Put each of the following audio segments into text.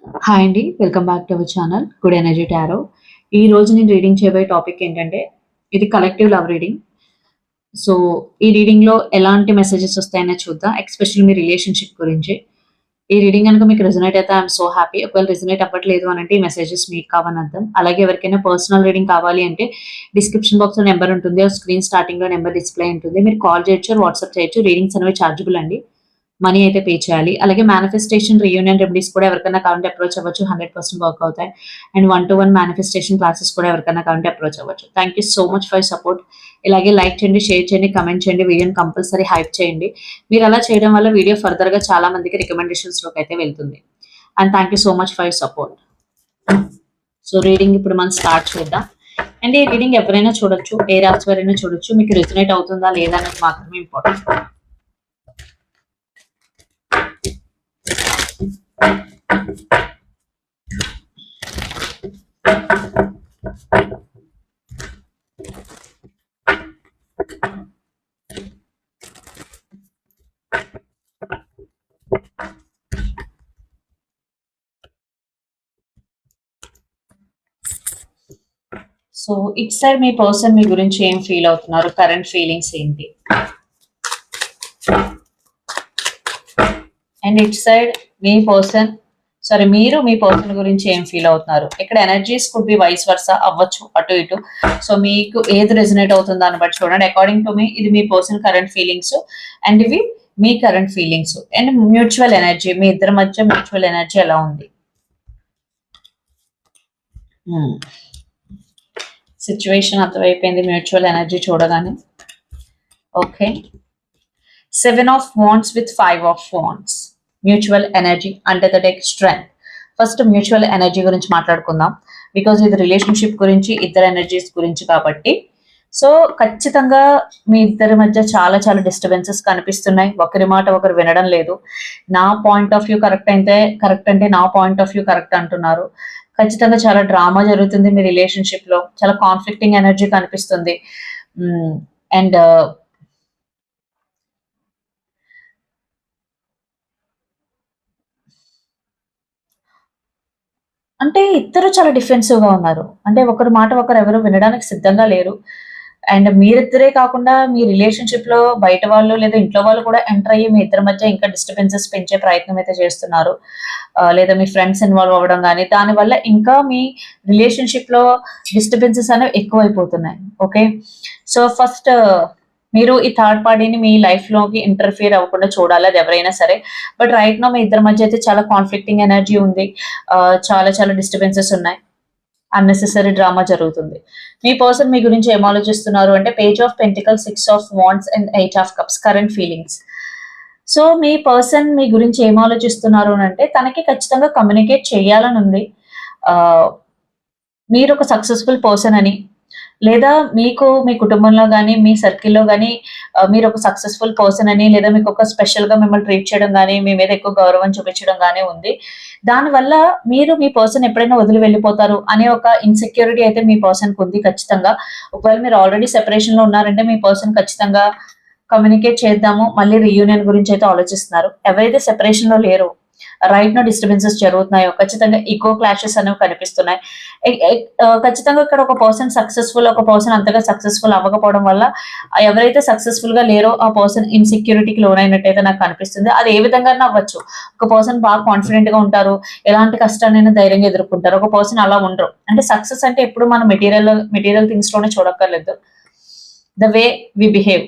Hi అండి. Welcome back to our channel good energy tarot. ఈ రోజు నేను రీడింగ్ చేయబోయే టాపిక్ ఏంటంటే, ఇది కలెక్టివ్ లవ్ రీడింగ్. సో, ఈ రీడింగ్‌లో ఎలాంటి మెసేజెస్ వస్తాయనేది చూద్దాం. ఎస్పెషల్లీ మీ రిలేషన్‌షిప్ గురించి. ఈ రీడింగ్ గనుక మీకు రెజొనేట్ అయితే ఐయామ్ సో హ్యాపీ. ఒకవేళ రెజొనేట్ అవ్వట్లేదు అనంటే ఈ మెసేజెస్ మీకు కావని అర్థం. అలాగే ఎవరికైనా పర్సనల్ రీడింగ్ కావాలి అంటే డిస్క్రిప్షన్ బాక్స్‌లో నంబర్ ఉంటుంది. స్క్రీన్ స్టార్టింగ్‌లో నంబర్ డిస్‌ప్లే ఉంటుంది. మీరు కాల్ చేయొచ్చు, వాట్సాప్ చేయొచ్చు. రీడింగ్స్ అనేవి చార్జబుల్ అండి. మనీ అయితే పే చేయాలి. అలాగే మేనిఫెస్టేషన్, రీయూనియన్ రెమెడీస్ కూడా ఎవరికైనా కావాలంటే అప్రోచ్ అవ్వచ్చు. 100% వర్క్ అవుతాయి. అండ్ 1-to-1 మేనిఫెస్టేషన్ క్లాసెస్ కూడా ఎవరికైనా కావాలంటే అప్రోచ్ అవ్వచ్చు. Thank you so much for your support. ఇలాగే లైక్ చేయండి, షేర్ చేయండి, కామెంట్ చేయండి. వీడియోని కంపల్సరీ హైప్ చేయండి. మీరు అలా చేయడం వల్ల వీడియో ఫర్దర్‌గా చాలా మందికి రికమెండేషన్స్‌లోకి అయితే వెళ్తుంది. And thank you so much for your support. So, reading ఇప్పుడు మనం స్టార్ట్ చేద్దాం. అండ్ ఈ రీడింగ్ ఎవరైనా చూడొచ్చు. ఏ రాశి వారైనా చూడొచ్చు. మీకు రెజొనేట్ అవుతుందా లేదా అనేది మాత్రమే ఇంపార్టెంట్. సో, ఇటు సైడ్ మీ పర్సన్ మీ గురించి ఏం ఫీల్ అవుతున్నారు? కరెంట్ ఫీలింగ్స్ ఏంటి? అండ్ ఇటు సైడ్ మీ పర్సన్ మీరు మీ పర్సన్ గురించి ఏం ఫీల్ అవుతున్నారు? ఇక్కడ energies could be vice versa అవ్వచ్చు, అటు ఇటు. సో, మీకు ఏది రెజొనేట్ అవుతుందో దాన్ని బట్టి చూడండి. అకార్డింగ్ టు మీ ఇది మీ పర్సన్ కరెంట్ ఫీలింగ్స్ అండ్ ఇవి మీ current feelings and mutual energy, మీ ఇద్దరి మధ్య మ్యూచువల్ ఎనర్జీ ఎలా ఉంది? సిచ్యువేషన్ అర్థమైపోయింది మ్యూచువల్ ఎనర్జీ చూడగానే. Okay, 7 of wands with 5 of wands. Mutual energy అంటే the deck strength. First mutual energy గురించి మాట్లాడుకుందాం. బికాజ్ ఇది రిలేషన్షిప్ గురించి, ఇద్దరు ఎనర్జీస్ గురించి కాబట్టి. సో, ఖచ్చితంగా మీ ఇద్దరి మధ్య చాలా చాలా డిస్టర్బెన్సెస్ కనిపిస్తున్నాయి. ఒకరి మాట ఒకరు వినడం లేదు. నా పాయింట్ ఆఫ్ వ్యూ కరెక్ట్ అంటే నా పాయింట్ ఆఫ్ వ్యూ కరెక్ట్ అంటున్నారు. ఖచ్చితంగా చాలా డ్రామా జరుగుతుంది మీ రిలేషన్షిప్ లో. చాలా కాన్ఫ్లిక్టింగ్ ఎనర్జీ కనిపిస్తుంది. అండ్ అంటే ఇద్దరు చాలా డిఫెన్సివ్ గా ఉన్నారు. అంటే ఒకరి మాట ఒకరు ఎవరు వినడానికి సిద్ధంగా లేరు. అండ్ మీరిద్దరే కాకుండా మీ రిలేషన్షిప్ లో బయట వాళ్ళు లేదా ఇంట్లో వాళ్ళు కూడా ఎంటర్ అయ్యి మీ ఇద్దరి మధ్య ఇంకా డిస్టర్బెన్సెస్ పెంచే ప్రయత్నం అయితే చేస్తున్నారు. లేదా మీ ఫ్రెండ్స్ ఇన్వాల్వ్ అవ్వడం గానీ, దానివల్ల ఇంకా మీ రిలేషన్షిప్ లో డిస్టర్బెన్సెస్ అనేవి ఎక్కువైపోతున్నాయి. ఓకే, సో ఫస్ట్ మీరు ఈ థర్డ్ పార్టీని మీ లైఫ్ లోకి ఇంటర్ఫియర్ అవ్వకుండా చూడాలి, అది ఎవరైనా సరే. బట్ రైట్ నో మీ ఇద్దరి మధ్య అయితే చాలా కాన్ఫ్లిక్టింగ్ ఎనర్జీ ఉంది. చాలా చాలా డిస్టర్బెన్సెస్ ఉన్నాయి. అన్నెసెసరీ డ్రామా జరుగుతుంది. మీ పర్సన్ మీ గురించి ఏం ఆలోచిస్తున్నారు అంటే page of pentacles, 6 of wands and 8 of cups. Current feelings. So, మీ పర్సన్ మీ గురించి ఏం ఆలోచిస్తున్నారు అంటే తనకి ఖచ్చితంగా కమ్యూనికేట్ చేయాలని ఉంది. మీరు ఒక సక్సెస్ఫుల్ పర్సన్ అని, లేదా మీకు మీ కుటుంబంలో గానీ, మీ సర్కిల్‌లో గానీ మీరు ఒక సక్సెస్‌ఫుల్ పర్సన్ అని, లేదా మీకు ఒక స్పెషల్‌గా మిమ్మల్ని ట్రీట్ చేయడం గానీ, మీ మీద ఎక్కువ గౌరవం చూపించడం గానీ ఉంది. దానివల్ల మీరు మీ పర్సన్ ఎప్పుడైనా వదిలి వెళ్ళిపోతారు అనే ఒక ఇన్‌సెక్యూరిటీ అయితే మీ పర్సన్‌కి ఉంది ఖచ్చితంగా. ఒకవేళ మీరు ఆల్రెడీ సెపరేషన్‌లో ఉన్నారంటే మీ పర్సన్ ఖచ్చితంగా కమ్యూనికేట్ చేద్దాము, మళ్ళీ రీయూనియన్ గురించి అయితే ఆలోచిస్తున్నారు. ఎవరైతే సెపరేషన్‌లో లేరో, రైట్ నో డిస్టర్బెన్సెస్ జరుగుతున్నాయో, ఖచ్చితంగా ఇగో క్లాషెస్ అనేవి కనిపిస్తున్నాయి. ఖచ్చితంగా ఇక్కడ ఒక పర్సన్ సక్సెస్‌ఫుల్, ఒక పర్సన్ అంతగా సక్సెస్‌ఫుల్ అవ్వకపోవడం వల్ల ఎవరైతే సక్సెస్‌ఫుల్‌గా లేరో ఆ పర్సన్ ఇన్‌సెక్యూరిటీకి లోనైనట్టయితే నాకు కనిపిస్తుంది. అది ఏ విధంగానైనా అవ్వచ్చు. ఒక పర్సన్ బాగా కాన్ఫిడెంట్‌గా ఉంటారు. ఎలాంటి కష్టాన్నైనా ధైర్యంగా ఎదుర్కొంటారు. ఒక పర్సన్ అలా ఉండరు. అంటే సక్సెస్ అంటే ఎప్పుడు మనం మెటీరియల్ థింగ్స్ లోనే చూడక్కర్లేదు. The way we behave,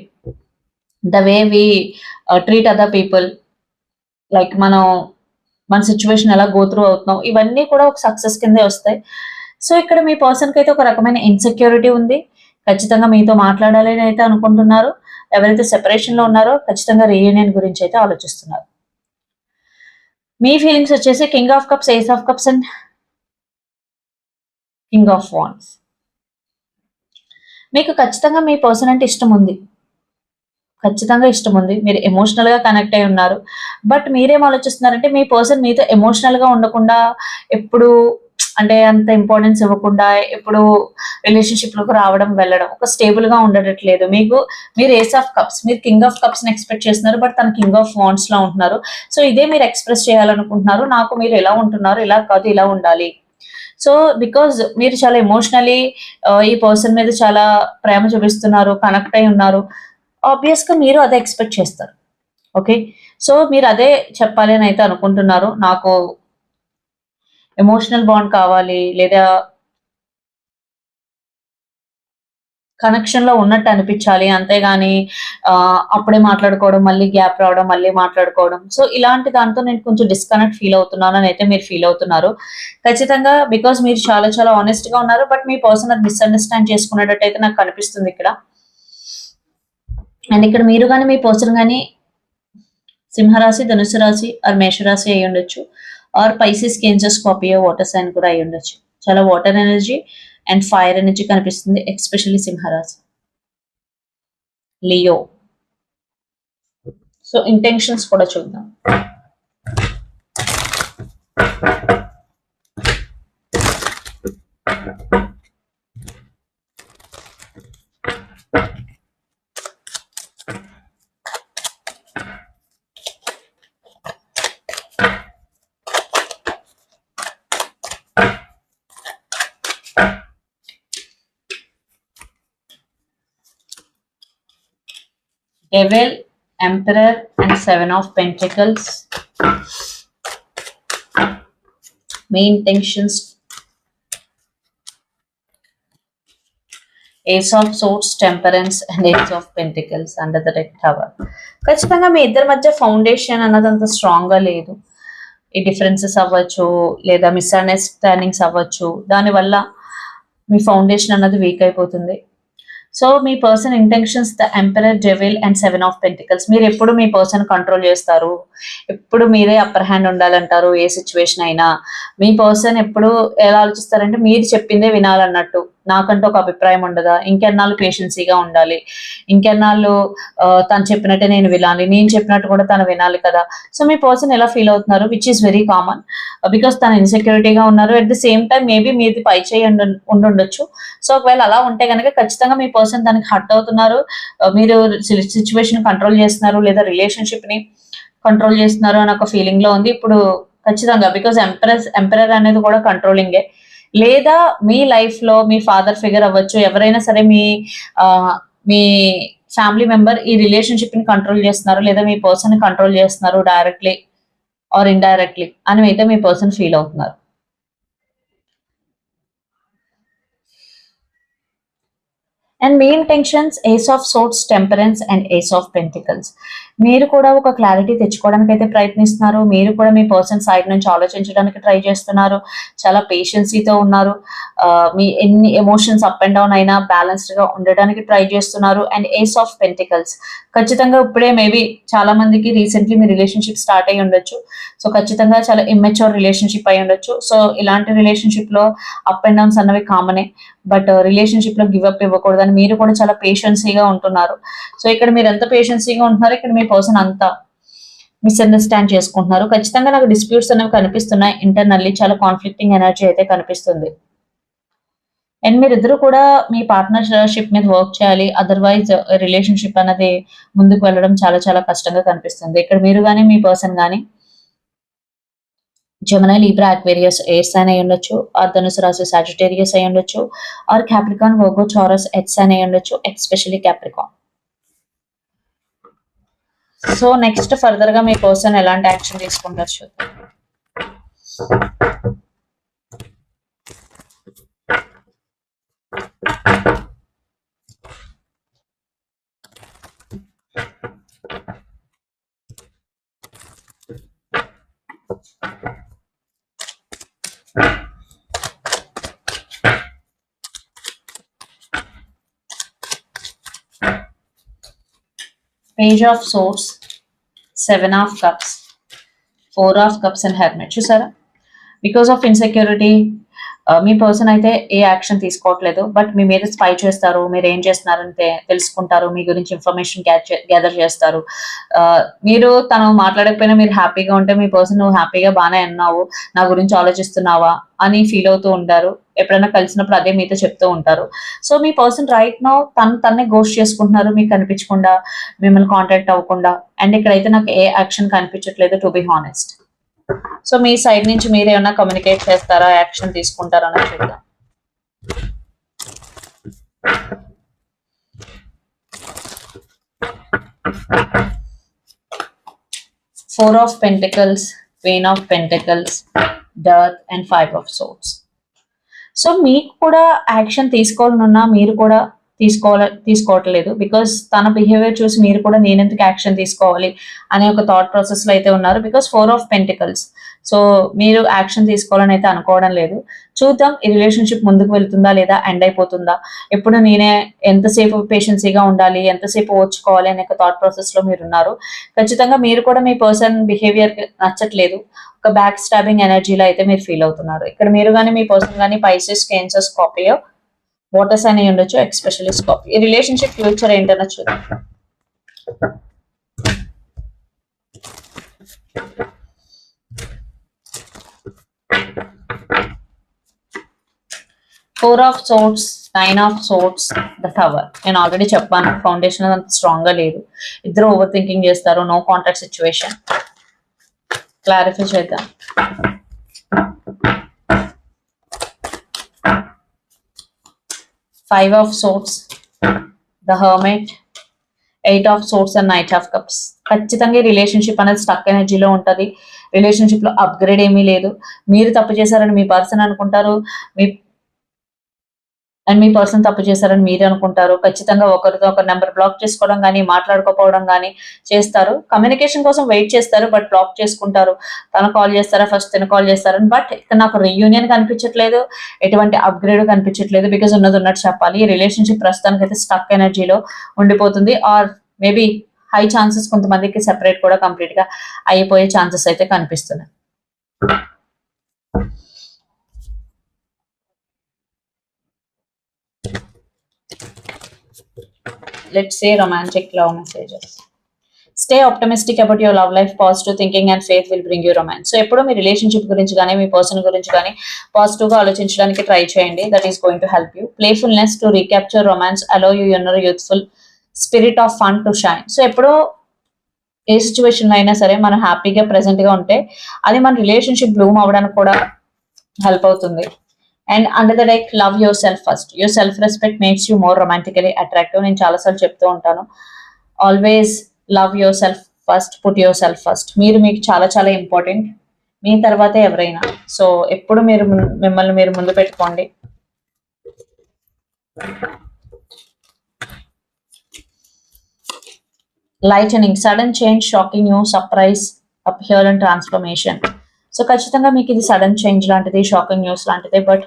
the way we treat other people, like మన సిట్యుయేషన్ ఎలా గో త్రూ అవుతున్నాం, ఇవన్నీ కూడా ఒక సక్సెస్ కిందే వస్తాయి. సో, ఇక్కడ మీ పర్సన్‌కి అయితే ఒక రకమైన ఇన్‌సెక్యూరిటీ ఉంది. ఖచ్చితంగా మీతో మాట్లాడాలి అని అయితే అనుకుంటున్నారు. ఎవరైతే సెపరేషన్‌లో ఉన్నారో ఖచ్చితంగా రీయూనియన్ గురించి అయితే ఆలోచిస్తున్నారు. మీ ఫీలింగ్స్ వచ్చేసి king of cups, ace of cups and king of wands. మీకు ఖచ్చితంగా మీ పర్సన్ అంటే ఇష్టం ఉంది. ఖచ్చితంగా ఇష్టం ఉంది. మీరు ఎమోషనల్‌గా కనెక్ట్ అయ్యి ఉన్నారు. బట్ మీరేం ఆలోచిస్తున్నారంటే మీ పర్సన్ మీతో ఎమోషనల్‌గా ఉండకుండా ఎప్పుడు అంటే అంత ఇంపార్టెన్స్ ఇవ్వకుండా ఎప్పుడు రిలేషన్‌షిప్ లోకి రావడం, వెళ్ళడం. ఒక స్టేబుల్‌గా ఉండట్లేదు. మీరు ఏస్ ఆఫ్ కప్స్, మీరు కింగ్ ఆఫ్ కప్స్‌ని ఎక్స్‌పెక్ట్ చేస్తున్నారు. బట్ తను కింగ్ ఆఫ్ వాండ్స్‌లా ఉంటున్నారు. సో ఇదే మీరు ఎక్స్‌ప్రెస్ చేయాలనుకుంటున్నారు. నాకు మీరు ఎలా ఉంటున్నారు, ఇలా కాదు ఇలా ఉండాలి. సో బికాజ్ మీరు చాలా ఎమోషనల్లీ ఈ పర్సన్ మీద చాలా ప్రేమ చూపిస్తున్నారు, కనెక్ట్ అయ్యి ఉన్నారు. ఆబ్వియస్‌గా మీరు అదే ఎక్స్‌పెక్ట్ చేస్తారు. ఓకే. సో మీరు అదే చెప్పాలి అని అయితే అనుకుంటున్నారు. నాకు ఎమోషనల్ బాండ్ కావాలి, లేదా కనెక్షన్‌లో ఉన్నట్టు అనిపించాలి. అంతేగాని అప్పుడే మాట్లాడుకోవడం, మళ్ళీ గ్యాప్ రావడం, మళ్ళీ మాట్లాడుకోవడం. సో ఇలాంటి దాంతో నేను కొంచెం డిస్కనెక్ట్ ఫీల్ అవుతున్నాను అని అయితే మీరు ఫీల్ అవుతున్నారు. ఖచ్చితంగా బికాజ్ మీరు చాలా చాలా హానెస్ట్‌గా ఉన్నారు. బట్ మీ పర్సన్ అది మిస్‌అండర్‌స్టాండ్ చేసుకునేటట్టు అయితే నాకు కనిపిస్తుంది ఇక్కడ. అండ్ ఇక్కడ మీరు గాని, మీ పర్సన్ గాని సింహరాశి, ధనుస్సు రాశి ఆర్ మేషరాశి అయ్యుండొచ్చు. Or Pisces, Cancer, Scorpio, water sign కూడా అయ్యుండొచ్చు. చాలా water energy and fire energy కనిపిస్తుంది. ఎస్పెషల్లీ సింహరాశి. లియో. సో ఇంటెన్షన్స్ కూడా చూద్దాం. Devil, Emperor and Seven of Pentacles. Main intentions. Ace of Swords, Temperance and Ace of Pentacles under the Red Tower. ఖచ్చితంగా మీ ఇద్దరి మధ్య ఫౌండేషన్ అన్నది అంత స్ట్రాంగ్ గా లేదు. ఈ డిఫరెన్సెస్ అవ్వచ్చు, లేదా మిస్అండర్స్టాండింగ్స్ అవ్వచ్చు. దానివల్ల మీ ఫౌండేషన్ అన్నది వీక్ అయిపోతుంది. సో మీ person intentions the emperor, devil and seven of pentacles. మీరు ఎప్పుడు మీ పర్సన్ కంట్రోల్ చేస్తారు, ఎప్పుడు మీరే అప్పర్ హ్యాండ్ ఉండాలంటారు. ఏ సిచ్యువేషన్ అయినా మీ పర్సన్ ఎప్పుడు ఎలా ఆలోచిస్తారంటే మీరు చెప్పిందే వినాలన్నట్టు. నాకంటూ ఒక అభిప్రాయం ఉండదా, ఇంకెన్నాళ్ళు పేషెన్సీగా ఉండాలి, ఇంకెన్నాళ్ళు తను చెప్పినట్టే నేను వినాలి, నేను చెప్పినట్టు కూడా తను వినాలి కదా. సో మీ పర్సన్ ఎలా ఫీల్ అవుతున్నారు, which is very common. Because తను ఇన్సెక్యూరిటీగా ఉన్నారు. At the same time maybe మీది పై చేయి ఉండుండొచ్చు. సో ఒకవేళ అలా ఉంటే కనుక ఖచ్చితంగా మీ పర్సన్ దానికి హర్ట్ అవుతున్నారు. మీరు సిచ్యువేషన్ కంట్రోల్ చేస్తున్నారు, లేదా రిలేషన్షిప్ ని కంట్రోల్ చేస్తున్నారు అని ఒక ఫీలింగ్ లో ఉంది ఇప్పుడు. ఖచ్చితంగా బికాస్ ఎంపరర్ అనేది కూడా కంట్రోలింగే. లేదా మీ లైఫ్ లో మీ ఫాదర్ ఫిగర్ అవ్వచ్చు, ఎవరైనా సరే మీ ఫ్యామిలీ మెంబర్ ఈ రిలేషన్షిప్ ని కంట్రోల్ చేస్తున్నారు, లేదా మీ పర్సన్ ని కంట్రోల్ చేస్తున్నారు డైరెక్ట్లీ ఆర్ ఇండైరెక్ట్లీ అని అయితే మీ పర్సన్ ఫీల్ అవుతున్నారు. అండ్ మీ intentions ace of swords, temperance and ace of pentacles. మీరు కూడా ఒక క్లారిటీ తెచ్చుకోవడానికి అయితే ప్రయత్నిస్తున్నారు. మీరు కూడా మీ పర్సన్ సైడ్ నుంచి ఆలోచించడానికి ట్రై చేస్తున్నారు. చాలా పేషెన్సీతో ఉన్నారు. మీ ఎన్ని ఎమోషన్స్ అప్ అండ్ డౌన్ అయినా బ్యాలెన్స్డ్ గా ఉండడానికి ట్రై చేస్తున్నారు. అండ్ ఏస్ ఆఫ్ పెంటికల్స్ ఖచ్చితంగా ఇప్పుడే మేబీ చాలా మందికి రీసెంట్లీ మీ రిలేషన్షిప్ స్టార్ట్ అయ్యి ఉండొచ్చు. సో ఖచ్చితంగా చాలా ఇమ్మెచ్యూర్ రిలేషన్షిప్ అయి ఉండొచ్చు. సో ఇలాంటి రిలేషన్షిప్ లో అప్ అండ్ డౌన్స్ అన్నవి కామనే. బట్ రిలేషన్షిప్ లో గివ్ అప్ ఇవ్వకూడదని మీరు కూడా చాలా పేషెన్సీగా ఉంటున్నారు. సో ఇక్కడ మీరు ఎంత పేషెన్సీగా ఉంటున్నారు, ఇక్కడ మీ పర్సన్ అంతా మిస్అండర్స్టాండ్ చేసుకుంటున్నారు. ఖచ్చితంగా నాకు డిస్ప్యూట్స్ అనేవి కనిపిస్తున్నాయి. ఇంటర్నల్లీ చాలా కాన్ఫ్లిక్టింగ్ ఎనర్జీ అయితే కనిపిస్తుంది. అండ్ మీరిద్దరు కూడా మీ పార్ట్నర్షిప్ మీద వర్క్ చేయాలి. అదర్వైజ్ రిలేషన్షిప్ అనేది ముందుకు వెళ్ళడం చాలా చాలా కష్టంగా కనిపిస్తుంది. ఇక్కడ మీరు కానీ మీ పర్సన్ కానీ Gemini, Libra, Aquarius, air sign అయి ఉండొచ్చు. ఆర్ ధనుసు రాశి సాజిటేరియస్ అయి ఉండొచ్చు. Or Capricorn, Virgo, Taurus, earth sign అయి ఉండొచ్చు. Especially Capricorn. So next further గా మీ పర్సన్ ఎలాంటి యాక్షన్ తీసుకుంటారు చూద్దాం. Page of Swords, Seven of Cups, Four of Cups and Hermit. చూసారా, because of insecurity me person అయితే ఏ యాక్షన్ తీసుకోవట్లేదు, బట్ మీ మీద స్పై చేస్తారు, మీరు ఏం చేస్తున్నారంటే తెలుసుకుంటారు, మీ గురించి ఇన్ఫర్మేషన్ గ్యాదర్ చేస్తారు. మీరు తను మాట్లాడకపోయినా మీరు హ్యాపీగా ఉంటే మీ పర్సన్ నువ్వు హ్యాపీగా బాగానే ఉన్నావు, నా గురించి ఆలోచిస్తున్నావా అని ఫీల్ అవుతూ ఉంటారు. ఎప్పుడైనా కలిసినప్పుడు అదే మీతో చెప్తూ ఉంటారు. సో మీ పర్సన్ రైట్ నౌ తన్నే గోస్ట్ చేసుకుంటున్నారు, మీకు కనిపించకుండా, మిమ్మల్ని కాంటాక్ట్ అవ్వకుండా. అండ్ ఇక్కడైతే నాకు ఏ యాక్షన్ కనిపించట్లేదు, to be honest. So me side నుంచి మీరు ఏమైనా కమ్యూనికేట్ చేస్తారా, యాక్షన్ తీసుకుంటారా అని చూద్దాం. Four of Pentacles, Queen of Pentacles, Death and Five of Swords. So మీకు కూడా యాక్షన్ తీసుకోవాలనున్నా మీరు కూడా తీసుకోవట్లేదు, బికాస్ తన బిహేవియర్ చూసి మీరు కూడా నేనెందుకు యాక్షన్ తీసుకోవాలి అనే ఒక థాట్ ప్రాసెస్ లో అయితే ఉన్నారు. Because 4 of pentacles. సో మీరు యాక్షన్ తీసుకోవాలని అయితే అనుకోవడం లేదు. చూద్దాం ఈ రిలేషన్షిప్ ముందుకు వెళ్తుందా లేదా ఎండ్ అయిపోతుందా, ఎప్పుడు నేనే ఎంతసేపు పేషెన్సీగా ఉండాలి, ఎంతసేపు ఓర్చుకోవాలి అనే ఒక థాట్ ప్రాసెస్ లో మీరు ఉన్నారు. ఖచ్చితంగా మీరు కూడా మీ పర్సన్ బిహేవియర్ నచ్చట్లేదు, ఒక బ్యాక్ స్టాబింగ్ ఎనర్జీలో అయితే మీరు ఫీల్ అవుతున్నారు. ఇక్కడ మీరు కానీ మీ పర్సన్ కానీ Pisces, Cancer, Scorpio, water sign అయి ఉండొచ్చు, ఎక్స్పెషల్లీ స్కార్పియో. ఈ రిలేషన్షిప్ ఫ్యూచర్ ఏంటన్నా చూద్దాం. Four of Swords, Nine of Swords, the Tower. నేను ఆల్రెడీ చెప్పాను, ఫౌండేషన్ అంత స్ట్రాంగ్ గా లేదు, ఇద్దరు ఓవర్ థింకింగ్ చేస్తారు, నో కాంటాక్ట్ సిచ్యువేషన్. క్లారిఫై చేద్దాం. Five of Swords, the Hermit, Eight of Swords and Knight of Cups. ఖచ్చితంగా రిలేషన్షిప్ అనేది స్టక్ ఎనర్జీలో ఉంటుంది, రిలేషన్షిప్ లో అప్గ్రేడ్ ఏమీ లేదు. మీరు తప్పు చేశారని మీ పర్సన్ అనుకుంటారు, మీ పర్సన్ తప్పు చేశారని మీరు అనుకుంటారు. ఖచ్చితంగా ఒకరితో ఒక నెంబర్ బ్లాక్ చేసుకోవడం కానీ, మాట్లాడుకోపోవడం కానీ చేస్తారు. కమ్యూనికేషన్ కోసం వెయిట్ చేస్తారు, బట్ బ్లాక్ చేసుకుంటారు. తను కాల్ చేస్తారా, ఫస్ట్ తను కాల్ చేస్తారని. బట్ ఇక్కడ నాకు రీయూనియన్ కనిపించట్లేదు, ఎటువంటి అప్గ్రేడ్ కనిపించట్లేదు. బికాజ్ ఉన్నది ఉన్నట్టు చెప్పాలి, ఈ రిలేషన్షిప్ ప్రస్తుతానికి అయితే స్టక్ ఎనర్జీలో ఉండిపోతుంది. ఆర్ మేబీ హై ఛాన్సెస్ కొంతమందికి సెపరేట్ కూడా కంప్లీట్ గా అయిపోయే ఛాన్సెస్ అయితే కనిపిస్తున్నాయి. Let's say romantic love messages. Stay optimistic about your love life. Positive thinking and faith will bring you romance. So ఎప్పుడూ మీ రిలేషన్షిప్ గురించి కానీ, మీ పర్సన్ గురించి కానీ పాజిటివ్ గా ఆలోచించడానికి ట్రై చేయండి. That is going to help you. Playfulness to recapture romance, allow you inner youthful spirit of fun to shine. So ఎప్పుడో ఏ సిచ్యువేషన్ లో అయినా సరే మనం హ్యాపీగా ప్రెసెంట్ గా ఉంటే అది మన రిలేషన్షిప్ బ్లూమ్ అవ్వడానికి కూడా హెల్ప్ అవుతుంది. And under the deck, love your self first. Your self respect makes you more romantically attractive. నేను చాలాసార్లు చెప్తూ ఉంటాను, always love your self first, put your self first. మీరు మీకు చాలా చాలా ఇంపార్టెంట్, మీ తర్వాతే ఎవరైనా. సో ఎప్పుడు మీరు మిమ్మల్ని మీరు ముందు పెట్టుకోండి. Lightening, sudden change, shocking news, surprise, appear and transformation. So ఖచ్చితంగా మీకు ఇది సడన్ చేంజ్ లాంటిది, షాకింగ్ న్యూస్ లాంటిది, but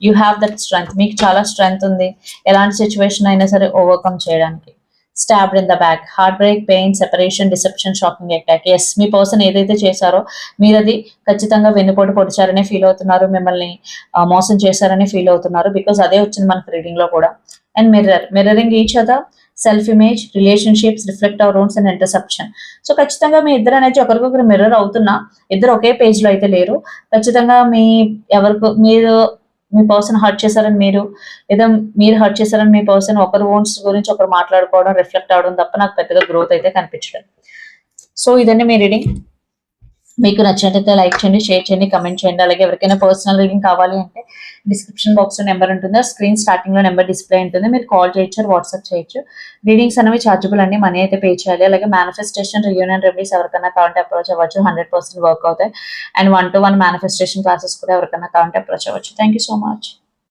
you have that strength. మీకు చాలా స్ట్రెంగ్త్ ఉంది ఎలాంటి సిచ్యువేషన్ అయినా సరే ఓవర్కమ్ చేయడానికి. Stabbed in the back, heart break, pain, separation, deception, shocking attack. Yes, మీ పర్సన్ ఏదైతే చేశారో మీరు అది ఖచ్చితంగా వెన్నుపోటు పొడిచారనే ఫీల్ అవుతున్నారు, మిమ్మల్ని మోసం చేశారని ఫీల్ అవుతున్నారు. బికాస్ అదే వచ్చింది మనకు రీడింగ్ లో కూడా. And mirroring each other, self image, relationships, reflect our owns and interception. So ఖచ్చితంగా మీ ఇద్దరు అనేది ఒకరికొకరు మిర్రర్ అవుతున్నా, ఇద్దరు ఒకే పేజ్ లో అయితే లేరు. ఖచ్చితంగా మీ పర్సన్ హర్ట్ చేశారని మీరు, లేదా మీరు హర్ట్ చేశారని మీ పర్సన్, ఒకరు ఓన్స్ గురించి ఒకరు మాట్లాడుకోవడం, రిఫ్లెక్ట్ అవడం తప్ప నాకు పెద్దగా గ్రోత్ అయితే కనిపించడం. సో ఇదండి మీ రీడింగ్. మీకు నచ్చినట్లయితే లైక్ చేయండి, షేర్ చేయండి, కమెంట్ చేయండి. అలాగే ఎవరికైనా పర్సనల్ రీడింగ్ కావాలి అంటే డిస్క్రిప్షన్ బాక్స్ లో నెంబర్ ఉంటుంది, స్క్రీన్ స్టార్టింగ్ లో నెంబర్ డిస్ప్లే ఉంటుంది, మీరు కాల్ చేయొచ్చు, వాట్సాప్ చేయొచ్చు. రీడింగ్స్ అనేవి చార్జబుల్ అండి, మనీ అయితే పే చేయాలి. అలాగే మేనిఫెస్టేషన్, రియూనియన్ రెమెడీస్ ఎవరికైనా కావాలంటే అప్రోచ్ అవ్వచ్చు, 100% వర్క్ అవుతాయి. అండ్ 1-to-1 మేనిఫెస్టేషన్ క్లాసెస్ కూడా ఎవరికైనా కావాలంటే అప్రోచ్ అవ్వచ్చు. Thank you so much.